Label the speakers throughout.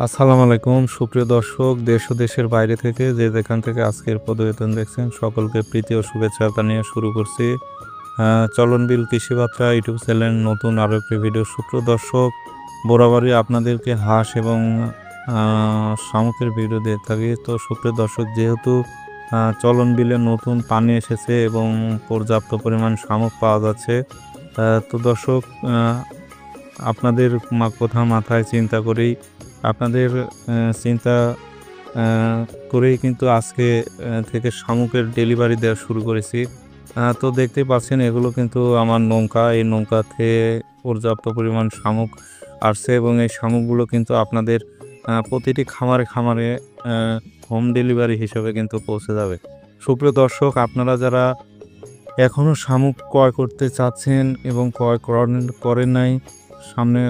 Speaker 1: আসসালামু আলাইকুম সুপ্রিয় দর্শক, দেশ ও দেশের বাইরে থেকে যে যেখান থেকে আজকের প্রতিবেদন দেখছেন সকলকে প্রীতি ও শুভেচ্ছা জানিয়ে শুরু করছি। চলনবিল কৃষিবার্তা ইউটিউব চ্যানেল নতুন আরও একটি ভিডিও। সুপ্রিয় দর্শক, বরাবরই আপনাদেরকে হাঁস এবং শামুকের ভিডিও দিয়ে থাকি। তো সুপ্রিয় দর্শক, যেহেতু চলনবিলে নতুন পানি এসেছে এবং পর্যাপ্ত পরিমাণ শামুক পাওয়া যাচ্ছে, তো দর্শক, আপনাদের কথা মাথায় চিন্তা করেই আপনাদের চিন্তা করেই কিন্তু আজকে থেকে শামুকের ডেলিভারি দেওয়া শুরু করেছি। তো দেখতেই পাচ্ছেন এগুলো কিন্তু আমার নৌকা। এই নৌকাতে পর্যাপ্ত পরিমাণ শামুক আসছে এবং এই শামুকগুলো কিন্তু আপনাদের প্রতিটি খামারে হোম ডেলিভারি হিসেবে কিন্তু পৌঁছে যাবে। সুপ্রিয় দর্শক, আপনারা যারা এখনও শামুক ক্রয় করতে চাচ্ছেন এবং ক্রয় করেন নাই, সামনে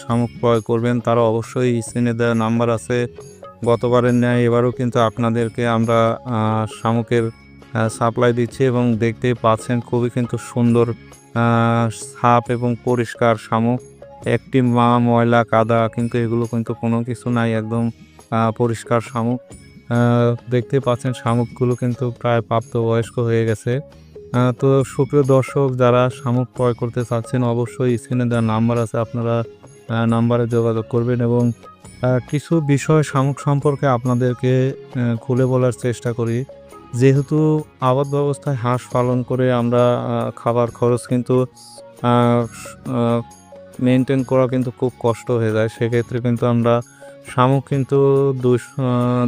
Speaker 1: শামুক ক্রয় করবেন, তারা অবশ্যই স্ক্রিনে দেওয়া নাম্বার আছে। গতবারের ন্যায় এবারও কিন্তু আপনাদেরকে আমরা শামুকের সাপ্লাই দিচ্ছি এবং দেখতেই পাচ্ছেন খুবই কিন্তু সুন্দর সাপ এবং পরিষ্কার শামুক। একটি ময়লা কাদা কিন্তু এগুলো কিন্তু কোনো কিছু নাই, একদম পরিষ্কার শামুক। দেখতে পাচ্ছেন শামুকগুলো কিন্তু প্রায় প্রাপ্তবয়স্ক হয়ে গেছে। তো সুপ্রিয় দর্শক, যারা শামুক ক্রয় করতে চাচ্ছেন অবশ্যই স্ক্রিনে দেওয়া নাম্বার আছে, আপনারা নাম্বারে যোগাযোগ করবেন এবং কিছু বিষয় শামুক সম্পর্কে আপনাদেরকে খুলে বলার চেষ্টা করি। যেহেতু আবাদ ব্যবস্থায় হাঁস পালন করে আমরা খাবার খরচ কিন্তু মেনটেন করা কিন্তু খুব কষ্ট হয়ে যায়। সেক্ষেত্রে কিন্তু আমরা শামুক কিন্তু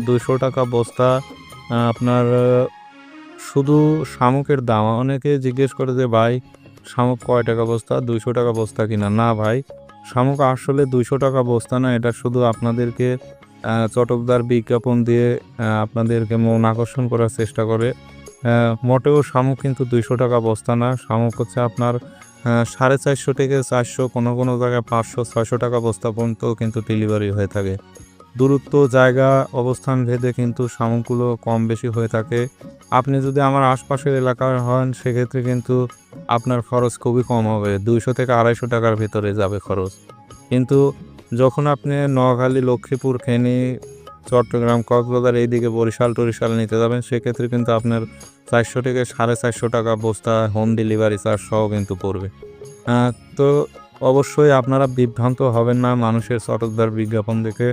Speaker 1: 200 টাকা বস্তা। আপনার শুধু শামুকের দাম, অনেকে জিজ্ঞেস করে যে ভাই শামুক কয় টাকা বস্তা, 200 টাকা বস্তা কিনা? না ভাই, শামুক আসলে 200 টাকা বস্তা না। এটা শুধু আপনাদেরকে চটকদার বিজ্ঞাপন দিয়ে আপনাদেরকে মন আকর্ষণ করার চেষ্টা করে। মোটেও শামুক কিন্তু 200 টাকা বস্তা না। শামুক হচ্ছে আপনার 450 থেকে 400, কোনো জায়গায় 500-600 টাকা বস্তা পর্যন্ত কিন্তু ডেলিভারি হয়ে থাকে। দূরত্ব, জায়গা, অবস্থান ভেদে কিন্তু শামুকগুলো কম বেশি হয়ে থাকে। আপনি যদি আমার আশপাশের এলাকার হন সেক্ষেত্রে কিন্তু আপনার খরচ খুবই কম হবে, 200 থেকে 250 টাকার ভিতরে যাবে খরচ। কিন্তু যখন আপনি নোয়াখালী, লক্ষ্মীপুর, ফেনী, চট্টগ্রাম, কক্সবাজার এইদিকে বরিশাল নিতে যাবেন সেক্ষেত্রে কিন্তু আপনার 400 থেকে 450 টাকা বস্তা হোম ডেলিভারি চার্জ সহ কিন্তু পড়বে। তো অবশ্যই আপনারা বিভ্রান্ত হবেন না মানুষের চটকদার বিজ্ঞাপন দেখে।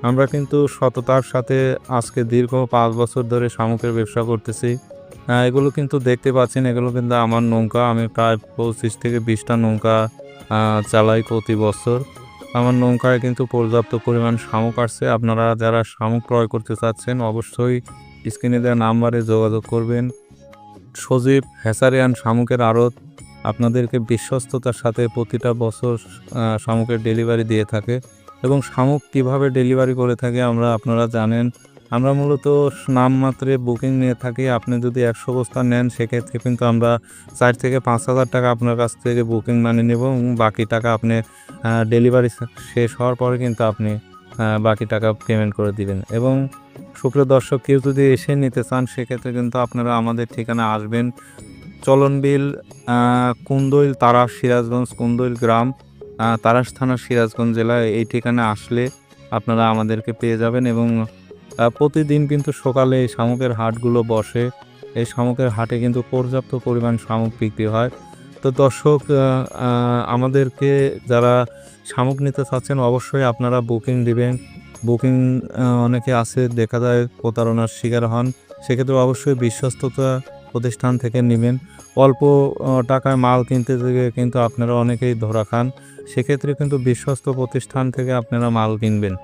Speaker 1: আমরা কিন্তু সততার সাথে আজকে দীর্ঘ 5 বছর ধরে শামুকের ব্যবসা করতেছি। এগুলো কিন্তু দেখতে পাচ্ছেন, এগুলো কিন্তু আমার নৌকা। আমি প্রায় 25 থেকে 20টা নৌকা চালাই প্রতি বছর। আমার নৌকায় কিন্তু পর্যাপ্ত পরিমাণ শামুক আসছে। আপনারা যারা শামুক ক্রয় করতে চাচ্ছেন অবশ্যই স্ক্রিনে দেওয়া নাম্বারে যোগাযোগ করবেন। সজীব হ্যাচারি অ্যান্ড শামুকের আড়ত আপনাদেরকে বিশ্বস্ততার সাথে প্রতিটা বছর শামুকের ডেলিভারি দিয়ে থাকে এবং শামুক কীভাবে ডেলিভারি করে থাকে আপনারা জানেন। আমরা মূলত নামমাত্রে বুকিং নিয়ে থাকি। আপনি যদি 100 বস্তা নেন সেক্ষেত্রে কিন্তু আমরা 4 থেকে 5,000 টাকা আপনার কাছ থেকে বুকিং মানি নেব এবং বাকি টাকা আপনি ডেলিভারি শেষ হওয়ার পরে কিন্তু আপনি বাকি টাকা পেমেন্ট করে দিবেন। এবং সুপ্রিয় দর্শক, কেউ যদি এসে নিতে চান সেক্ষেত্রে কিন্তু আপনারা আমাদের ঠিকানা আসবেন চলনবিল, কুন্দইল, তারাস, সিরাজগঞ্জ, কুন্দইল গ্রাম, তারাস থানা, সিরাজগঞ্জ জেলা। এই ঠিকানা আসলে আপনারা আমাদেরকে পেয়ে যাবেন এবং প্রতিদিন কিন্তু সকালে এই শামুকের হাটগুলো বসে। এই শামুকের হাটে কিন্তু পর্যাপ্ত পরিমাণ শামুক বিক্রি হয়। তো দর্শক, আমাদেরকে যারা শামুক নিতে চাচ্ছেন অবশ্যই আপনারা বুকিং দিবেন। বুকিং অনেকে আছে দেখা যায় প্রতারণার শিকার হন, সেক্ষেত্রে অবশ্যই বিশ্বস্ততা প্রতিষ্ঠান থেকে নেবেন। অল্প টাকায় মাল কিনতে গিয়ে কিন্তু আপনারা অনেকেই ধরা খান, সেক্ষেত্রে কিন্তু বিশ্বস্ত প্রতিষ্ঠান থেকে আপনারা মাল কিনবেন।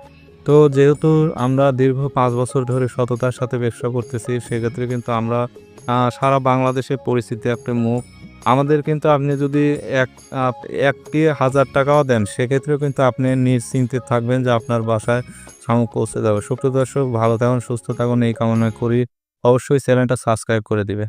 Speaker 1: তো যেহেতু আমরা দীর্ঘ 5 বছর ধরে সততার সাথে ব্যবসা করতেছি সেক্ষেত্রে কিন্তু আমরা সারা বাংলাদেশে পরিচিত একটা মুখ। আমাদের কিন্তু আপনি যদি একটি 1000 টাকাও দেন সেক্ষেত্রেও কিন্তু আপনি নিশ্চিন্তে থাকবেন যে আপনার বাসায় শামুক পৌঁছে যাবে। সুপ্রিয় দর্শক, ভালো থাকুন, সুস্থ থাকুন এই কামনা করি। অবশ্যই চ্যানেলটা সাবস্ক্রাইব করে দিবে।